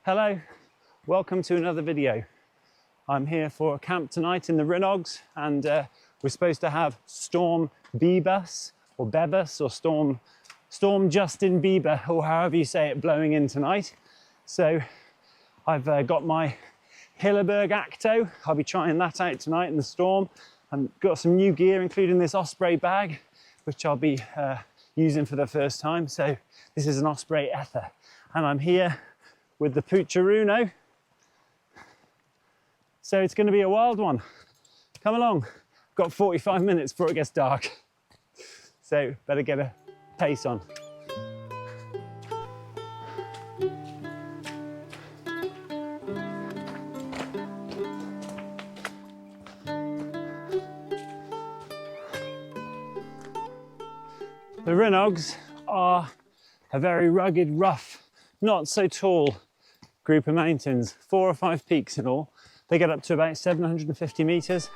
Hello, welcome to another video. I'm here for a camp tonight in the Rhinogs, and we're supposed to have Storm Bebus or Bebus or Storm Justin Bieber, or however you say it, blowing in tonight. So I've got my Hilleburg Akto. I'll be trying that out tonight in the storm. I've got some new gear, including this Osprey bag, which I'll be using for the first time. So this is an Osprey Ether, and I'm here with the Poocheruno. So it's going to be a wild one. Come along. Got 45 minutes before it gets dark. So better get a pace on. The Rhinogs are a very rugged, rough, not so tall group of mountains, 4 or 5 peaks in all. They get up to about 750 meters.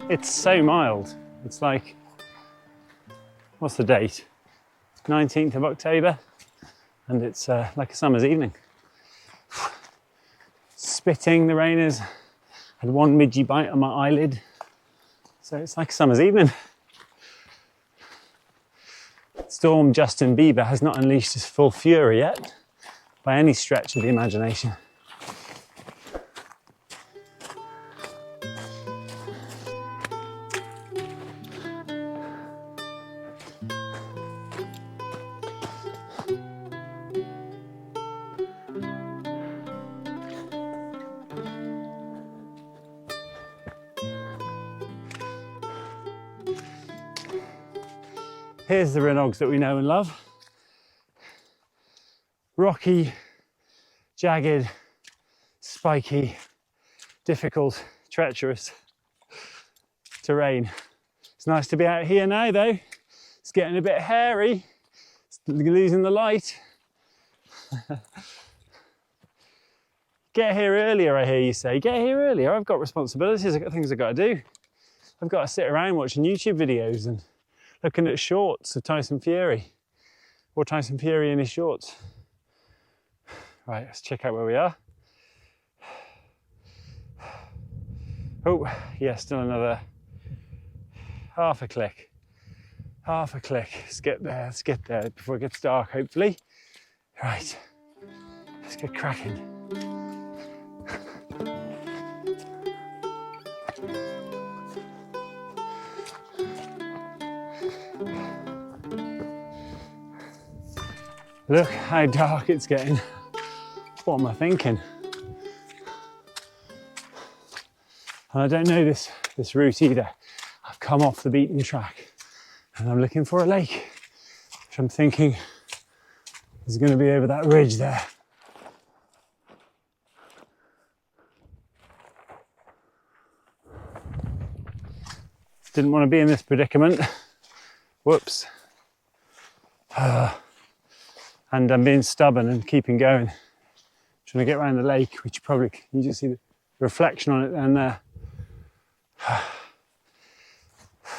It's so mild. It's like, what's the date? 19th of October, and it's like a summer's evening. Spitting, the rain has had one midgy bite on my eyelid, so it's like a summer's evening. Storm Justin Bieber has not unleashed his full fury yet, by any stretch of the imagination. Here's the Rhinogs that we know and love. Rocky, jagged, spiky, difficult, treacherous terrain. It's nice to be out here now though. It's getting a bit hairy. It's losing the light. Get here earlier, I hear you say. Get here earlier. I've got responsibilities, I've got things I've got to do. I've got to sit around watching YouTube videos and looking at shorts of Tyson Fury, or Tyson Fury in his shorts. Right, let's check out where we are. Oh, yeah, still another half a click. Half a click. Let's get there before it gets dark, hopefully. Right, let's get cracking. Look how dark it's getting. What am I thinking? And I don't know this route either. I've come off the beaten track and I'm looking for a lake, which I'm thinking is going to be over that ridge there. Didn't want to be in this predicament. Whoops. And I'm being stubborn and keeping going, trying to get around the lake, which you just see the reflection on it down there.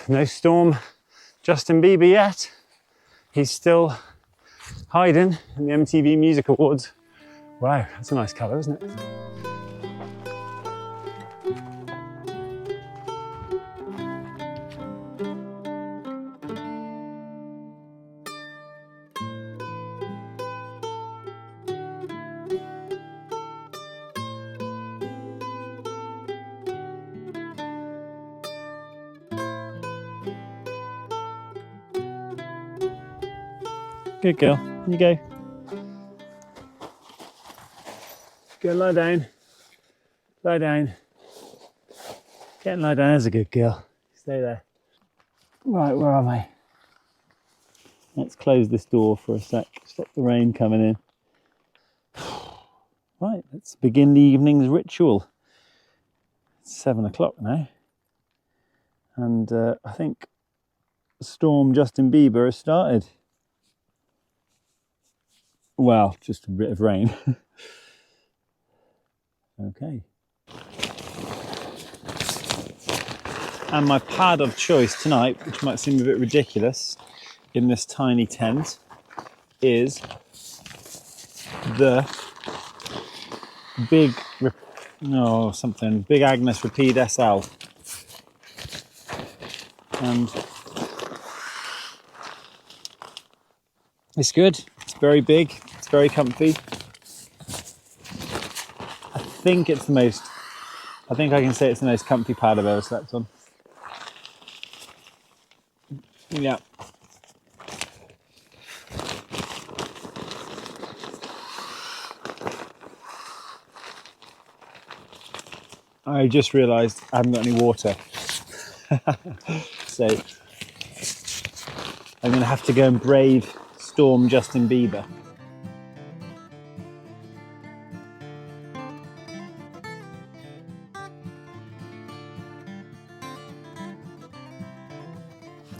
No Storm Justin Bieber yet. He's still hiding in the MTV Music Awards. Wow, that's a nice colour, isn't it? Good girl, here you go. Go lie down. Lie down. Get and lie down as a good girl. Stay there. Right, where am I? Let's close this door for a sec. Stop the rain coming in. Right, let's begin the evening's ritual. It's 7 o'clock now. And I think Storm Justin Bieber has started. Well, just a bit of rain. Okay. And my pad of choice tonight, which might seem a bit ridiculous in this tiny tent, is the Big Agnes Rapide SL. And it's good. It's very big. It's very comfy. I think I can say it's the most comfy pad I've ever slept on. Yeah. I just realised I haven't got any water. So I'm going to have to go and brave Storm Justin Bieber.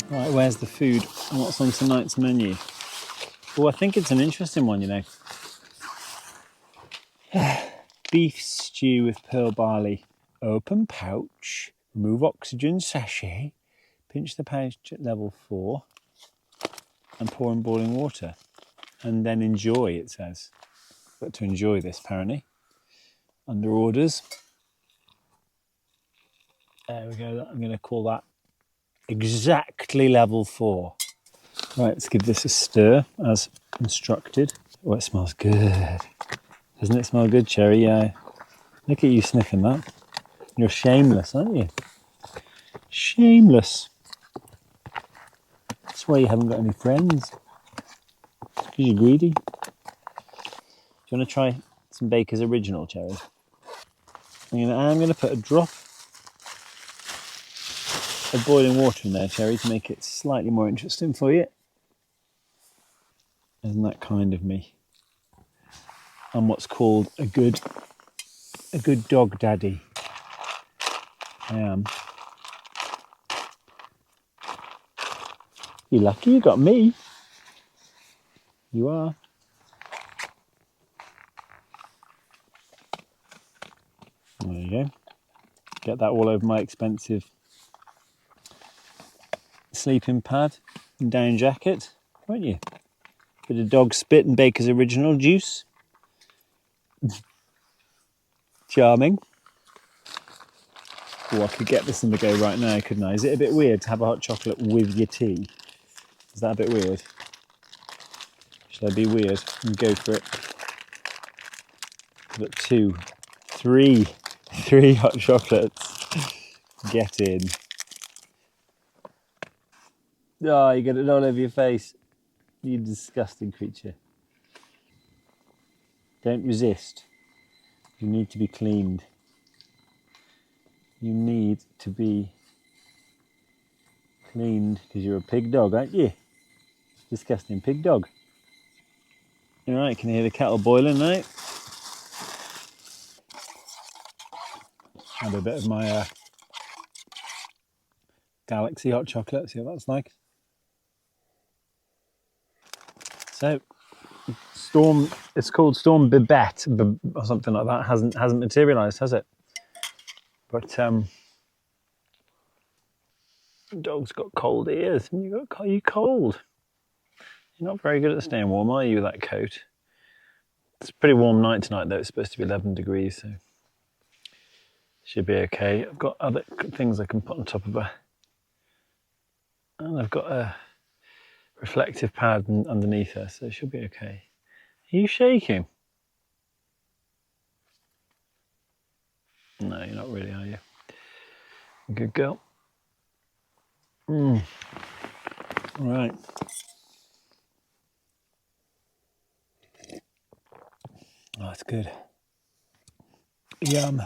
Right, where's the food? What's on tonight's menu? Oh, I think it's an interesting one, you know. Beef stew with pearl barley. Open pouch. Remove oxygen sachet. Pinch the pouch at level 4. And pour in boiling water. And then enjoy, it says. Got to enjoy this, apparently. Under orders. There we go. I'm going to call that exactly level 4. Right, let's give this a stir as instructed. Oh, it smells good. Doesn't it smell good, Cherry? Yeah. Look at you sniffing that. You're shameless, aren't you? Shameless. That's why you haven't got any friends. Because you're greedy. Do you want to try some Baker's Original, Cherry? I'm going to put a drop of boiling water in there, Cherry, to make it slightly more interesting for you. Isn't that kind of me? I'm what's called a good dog daddy. I am. You're lucky you got me. You are. There you go. Get that all over my expensive sleeping pad and down jacket, won't you? Bit of dog spit and Baker's Original juice. Charming. Oh, I could get this on the go right now, couldn't I? Is it a bit weird to have a hot chocolate with your tea? Is that a bit weird? Should I be weird and go for it? I've got 2, 3 hot chocolates. Get in. Oh, you got it all over your face. You disgusting creature. Don't resist. You need to be cleaned. You need to be cleaned because you're a pig dog, aren't you? Disgusting pig dog. All right, can you hear the kettle boiling now? Add a bit of my Galaxy hot chocolate, see what that's like. So, Storm, it's called Storm Bibbit or something like that. Hasn't materialised, has it? But dog's got cold ears. You cold. You're not very good at staying warm, are you, with that coat? It's a pretty warm night tonight, though. It's supposed to be 11 degrees, so should be okay. I've got other things I can put on top of her, and I've got a reflective pad underneath her, so it should be okay. Are you shaking? No, you're not really, are you? Good girl. Right. Oh, that's good. Yum.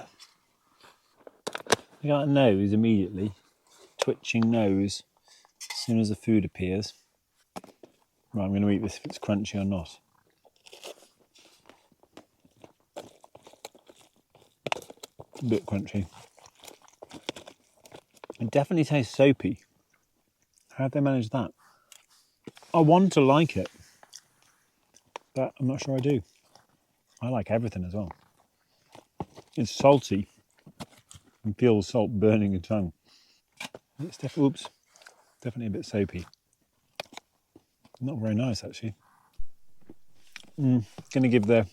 I got a nose immediately. Twitching nose as soon as the food appears. Right, I'm going to eat this if it's crunchy or not. A bit crunchy. It definitely tastes soapy. How'd they manage that? I want to like it, but I'm not sure I do. I like everything as well. It's salty and feel the salt burning your tongue. It's definitely a bit soapy. Not very nice, actually. Going to give the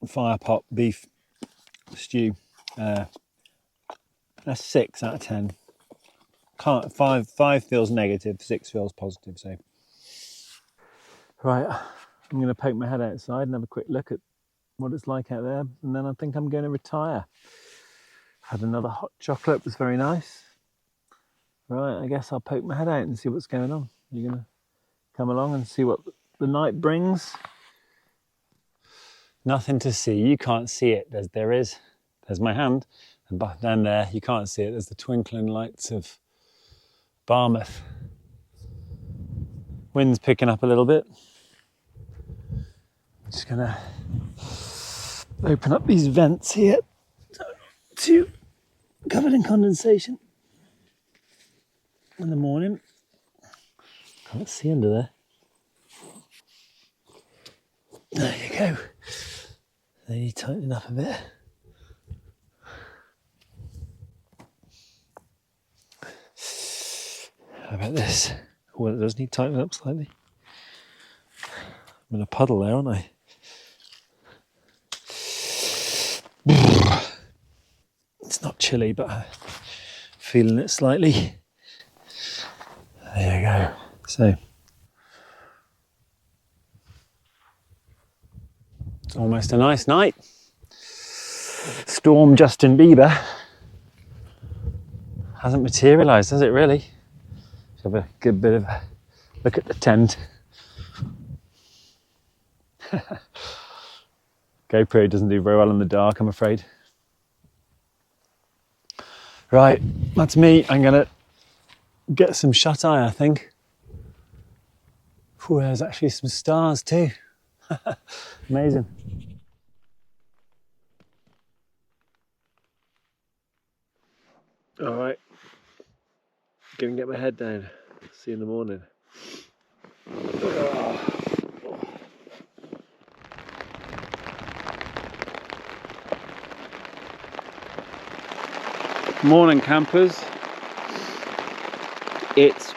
fire pot beef stew a 6 out of 10. Can't, five feels negative, 6 feels positive. So, right, I'm going to poke my head outside and have a quick look at what it's like out there, and then I think I'm going to retire. Had another hot chocolate, it was very nice. Right, I guess I'll poke my head out and see what's going on. You're going to come along and see what the night brings. Nothing to see. You can't see it. There's my hand, and down there you can't see it. There's the twinkling lights of Barmouth. Wind's picking up a little bit. I'm just gonna open up these vents here to covered in condensation in the morning. Can't see under there. There you go. They need tightening up a bit. How about this? Well, it does need tightening up slightly. I'm in a puddle there, aren't I? It's not chilly, but I'm feeling it slightly. There you go. So, it's almost a nice night. Storm Justin Bieber hasn't materialised, has it really? Let's have a good bit of a look at the tent. GoPro doesn't do very well in the dark, I'm afraid. Right, that's me. I'm gonna get some shut eye, I think. Ooh, there's actually some stars too. Amazing. All right, gonna get my head down. See you in the morning. Morning, campers. It's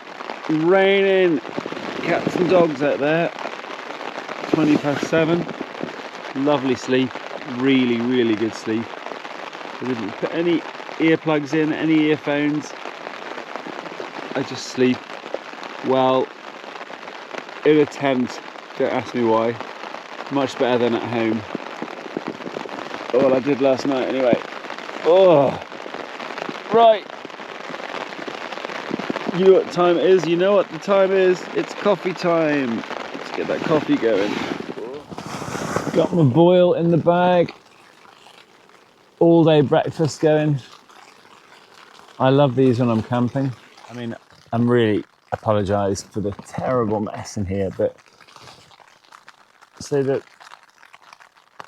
raining cats and dogs out there. 7:20. Lovely sleep, really good sleep. I didn't put any earplugs in, any earphones. I just sleep well in a tent. Don't ask me why. Much better than at home. Well, I did last night anyway. Oh, right. You know what time it is? You know what the time is? It's coffee time. Let's get that coffee going. Got my boil in the bag. All day breakfast going. I love these when I'm camping. I mean, I'm really apologise for the terrible mess in here, but so that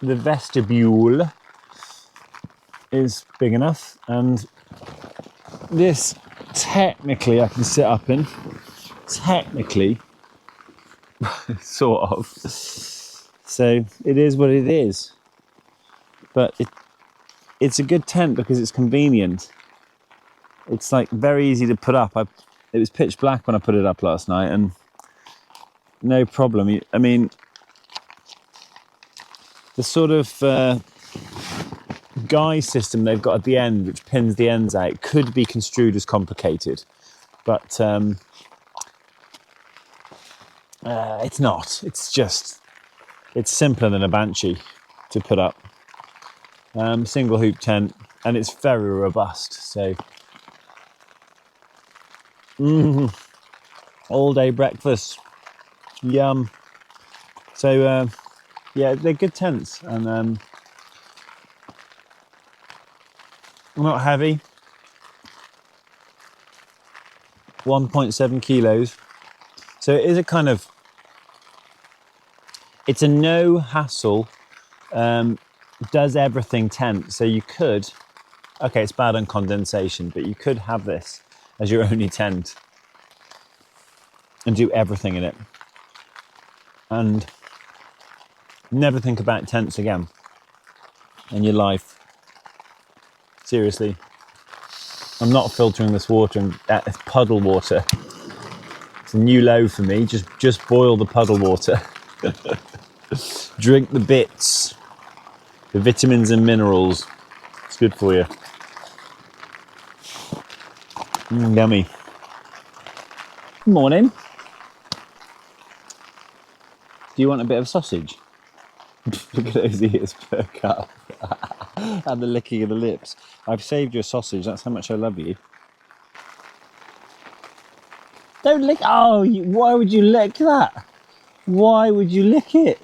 the vestibule is big enough, and this technically I can sit up in. Technically, sort of. So it is what it is. But it's a good tent because it's convenient. It's like very easy to put up. It was pitch black when I put it up last night, and no problem. I mean, the sort of guy system they've got at the end, which pins the ends out, could be construed as complicated, but it's not. It's simpler than a Banshee to put up. Single hoop tent, and it's very robust. So, all day breakfast, yum. So, yeah, they're good tents, and not heavy. 1.7 kilos. So it is a kind of, it's a no hassle, does everything tent. So you could, okay, it's bad on condensation, but you could have this as your only tent and do everything in it and never think about tents again in your life. Seriously. I'm not filtering this water, and it's puddle water. It's a new low for me. Just boil the puddle water. Drink the bits, the vitamins and minerals. It's good for you. Yummy. Good morning. Do you want a bit of sausage? Look at those ears perk up. And the licking of the lips. I've saved you a sausage. That's how much I love you. Don't lick. Oh, why would you lick that? Why would you lick it?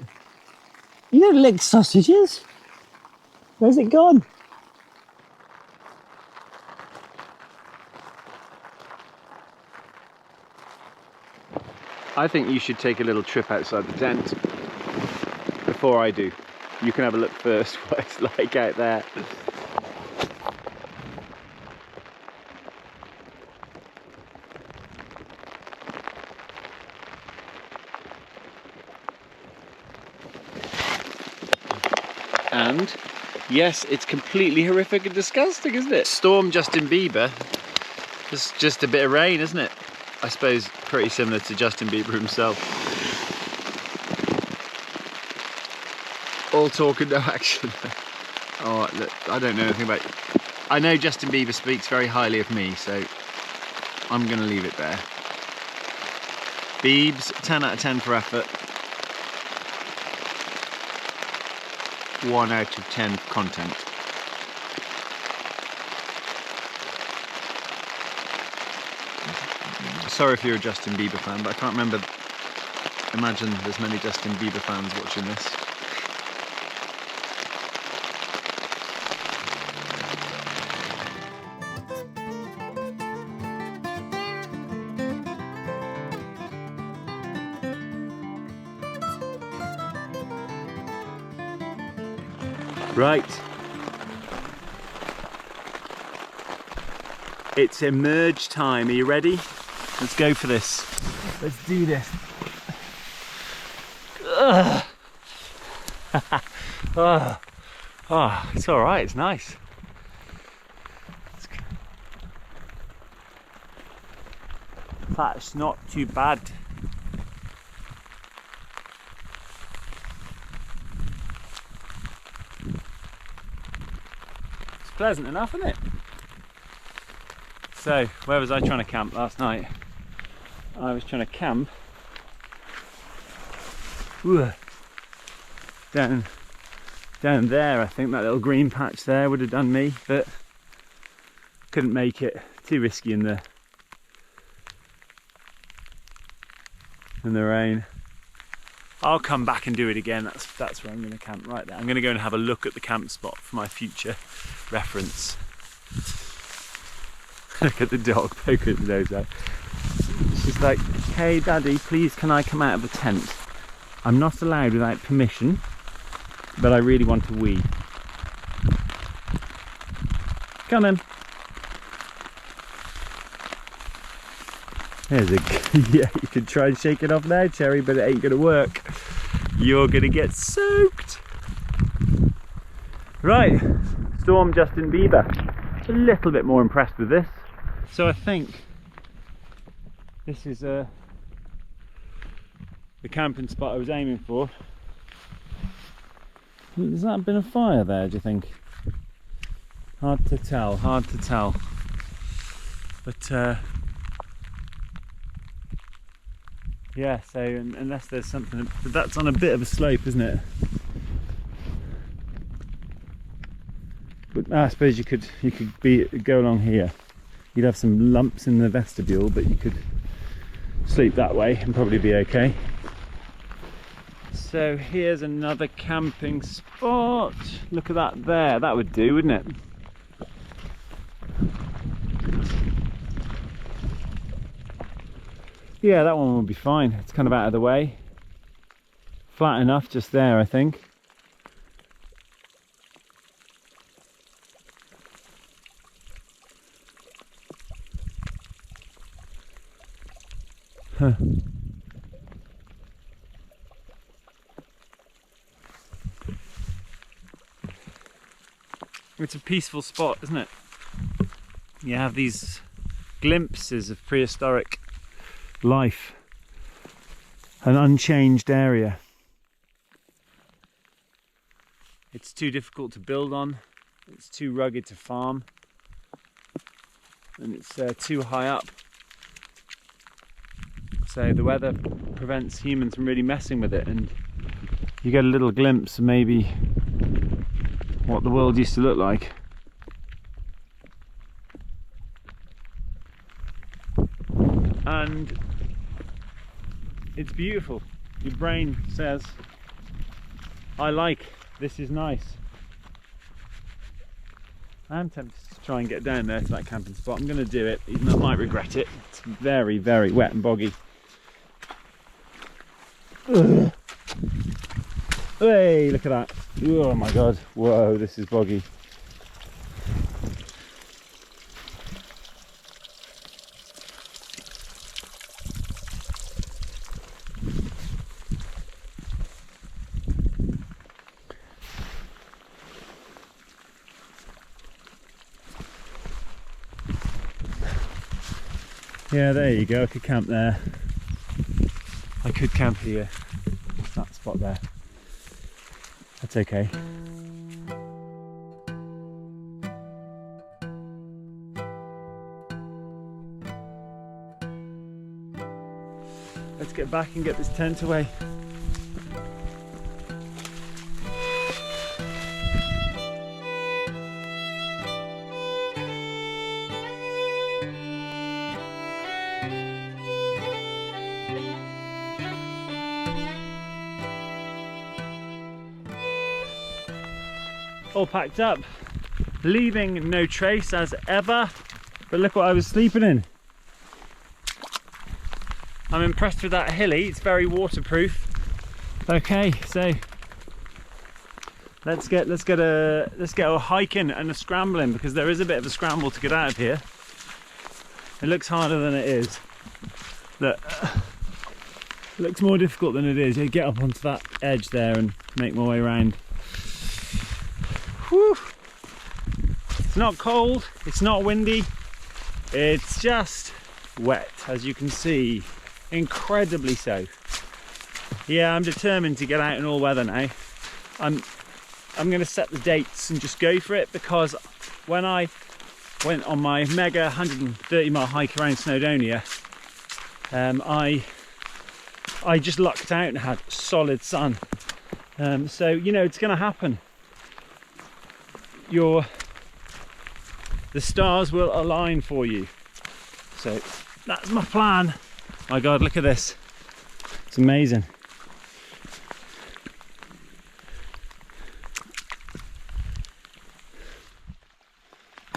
You don't lick sausages. Where's it gone? I think you should take a little trip outside the tent before I do. You can have a look first what it's like out there. And yes, it's completely horrific and disgusting, isn't it? Storm Justin Bieber. It's just a bit of rain, isn't it? I suppose pretty similar to Justin Bieber himself. All talk and no action. Oh, look, I don't know anything about... I know Justin Bieber speaks very highly of me, so I'm going to leave it there. Biebs, 10 out of 10 for effort. 1 out of 10 for content. Sorry if you're a Justin Bieber fan, but I can't imagine there's many Justin Bieber fans watching this. Right. It's emerge time. Are you ready? Let's go for this. Let's do this. Oh, it's all right. It's nice. That's not too bad. It's pleasant enough, isn't it? So, where was I trying to camp last night? I was trying to camp down there. I think that little green patch there would have done me, but couldn't make it. Too risky in the rain. I'll come back and do it again. That's where I'm going to camp, right there. I'm going to go and have a look at the camp spot for my future reference. Look at the dog poking his nose out. She's like, hey daddy, please can I come out of the tent? I'm not allowed without permission, but I really want to wee. Come in. There's a, yeah, you can try and shake it off now, Cherry, but it ain't gonna work. You're gonna get soaked. Right, Storm Justin Bieber. A little bit more impressed with this. So I think this is the camping spot I was aiming for. Has that been a fire there, do you think? Hard to tell, hard to tell. But yeah, so unless there's something, but that's on a bit of a slope, isn't it? But I suppose you could go along here. You'd have some lumps in the vestibule, but you could sleep that way and probably be okay. So here's another camping spot. Look at that there. That would do, wouldn't it? Yeah, that one would be fine. It's kind of out of the way. Flat enough just there, I think. Huh. It's a peaceful spot, isn't it? you have these glimpses of prehistoric life, an unchanged area. It's too difficult to build on, it's too rugged to farm, and it's too high up. So the weather prevents humans from really messing with it, and you get a little glimpse of maybe what the world used to look like. And it's beautiful. Your brain says, I like, this is nice. I'm tempted to try and get down there to that camping spot. I'm going to do it, even though I might regret it. It's very, very wet and boggy. Ugh. Hey, look at that. Oh my god. Whoa, this is boggy. Yeah, there you go. I could camp there. I could camp here. That spot there. That's okay. Let's get back and get this tent away. All packed up, leaving no trace as ever, but look what I was sleeping in. I'm impressed with that hilly, it's very waterproof. Okay, so let's get a hiking and a scrambling, because there is a bit of a scramble to get out of here. It looks harder than it is. Look, it looks more difficult than it is. You get up onto that edge there and make my way around. Whew. It's not cold, it's not windy, it's just wet, as you can see, incredibly so. Yeah, I'm determined to get out in all weather now. I'm going to set the dates and just go for it, because when I went on my mega 130-mile hike around Snowdonia, I just lucked out and had solid sun. So, you know, it's going to happen. The stars will align for you. So that's my plan. My god, look at this. It's amazing.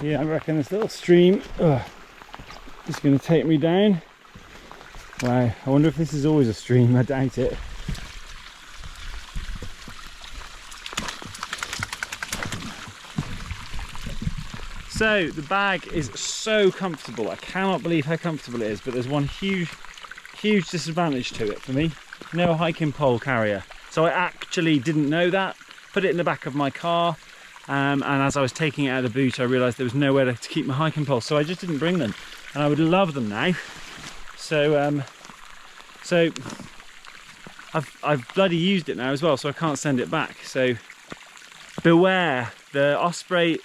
Yeah, I reckon this little stream is going to take me down. Wow, I wonder if this is always a stream. I doubt it. So the bag is so comfortable. I cannot believe how comfortable it is, but there's one huge disadvantage to it for me. No hiking pole carrier. So I actually didn't know that. Put it in the back of my car, and as I was taking it out of the boot, I realised there was nowhere to keep my hiking pole, so I just didn't bring them. And I would love them now. So I've bloody used it now as well, so I can't send it back. So beware, the Osprey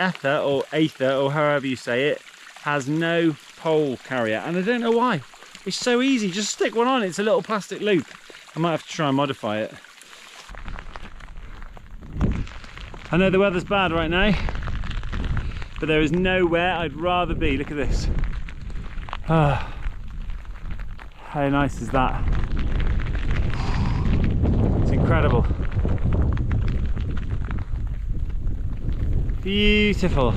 Ether or Aether, or however you say it, has no pole carrier, and I don't know why. It's so easy, just stick one on. It's a little plastic loop. I might have to try and modify it. I know the weather's bad right now, but there is nowhere I'd rather be. Look at this. Ah, how nice is that? It's incredible. Beautiful.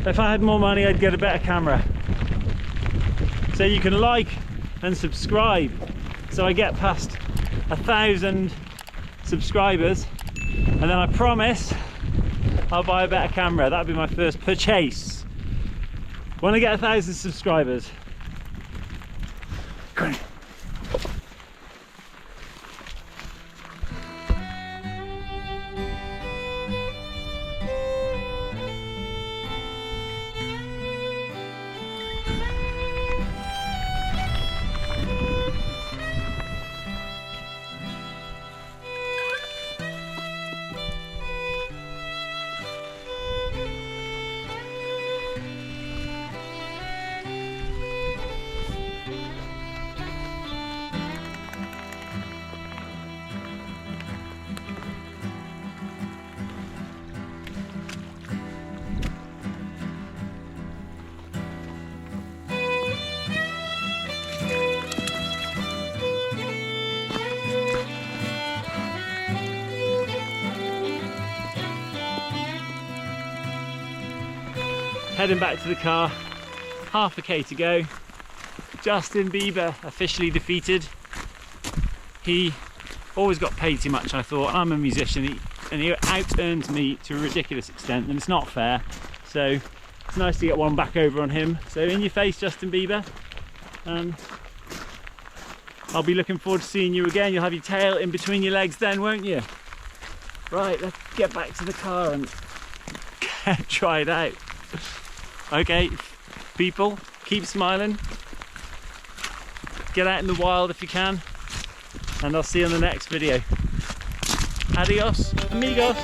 If I had more money, I'd get a better camera. So you can like and subscribe, so I get past 1,000 subscribers, and then I promise I'll buy a better camera. That'll be my first purchase when I get 1,000 subscribers. Great. Heading back to the car, half a K to go. Justin Bieber officially defeated. He always got paid too much, I thought. I'm a musician and he out-earned me to a ridiculous extent, and it's not fair. So it's nice to get one back over on him. So in your face, Justin Bieber. I'll be looking forward to seeing you again. You'll have your tail in between your legs then, won't you? Right, let's get back to the car and try it out. Okay, people, keep smiling. Get out in the wild if you can. And I'll see you in the next video. Adios, amigos.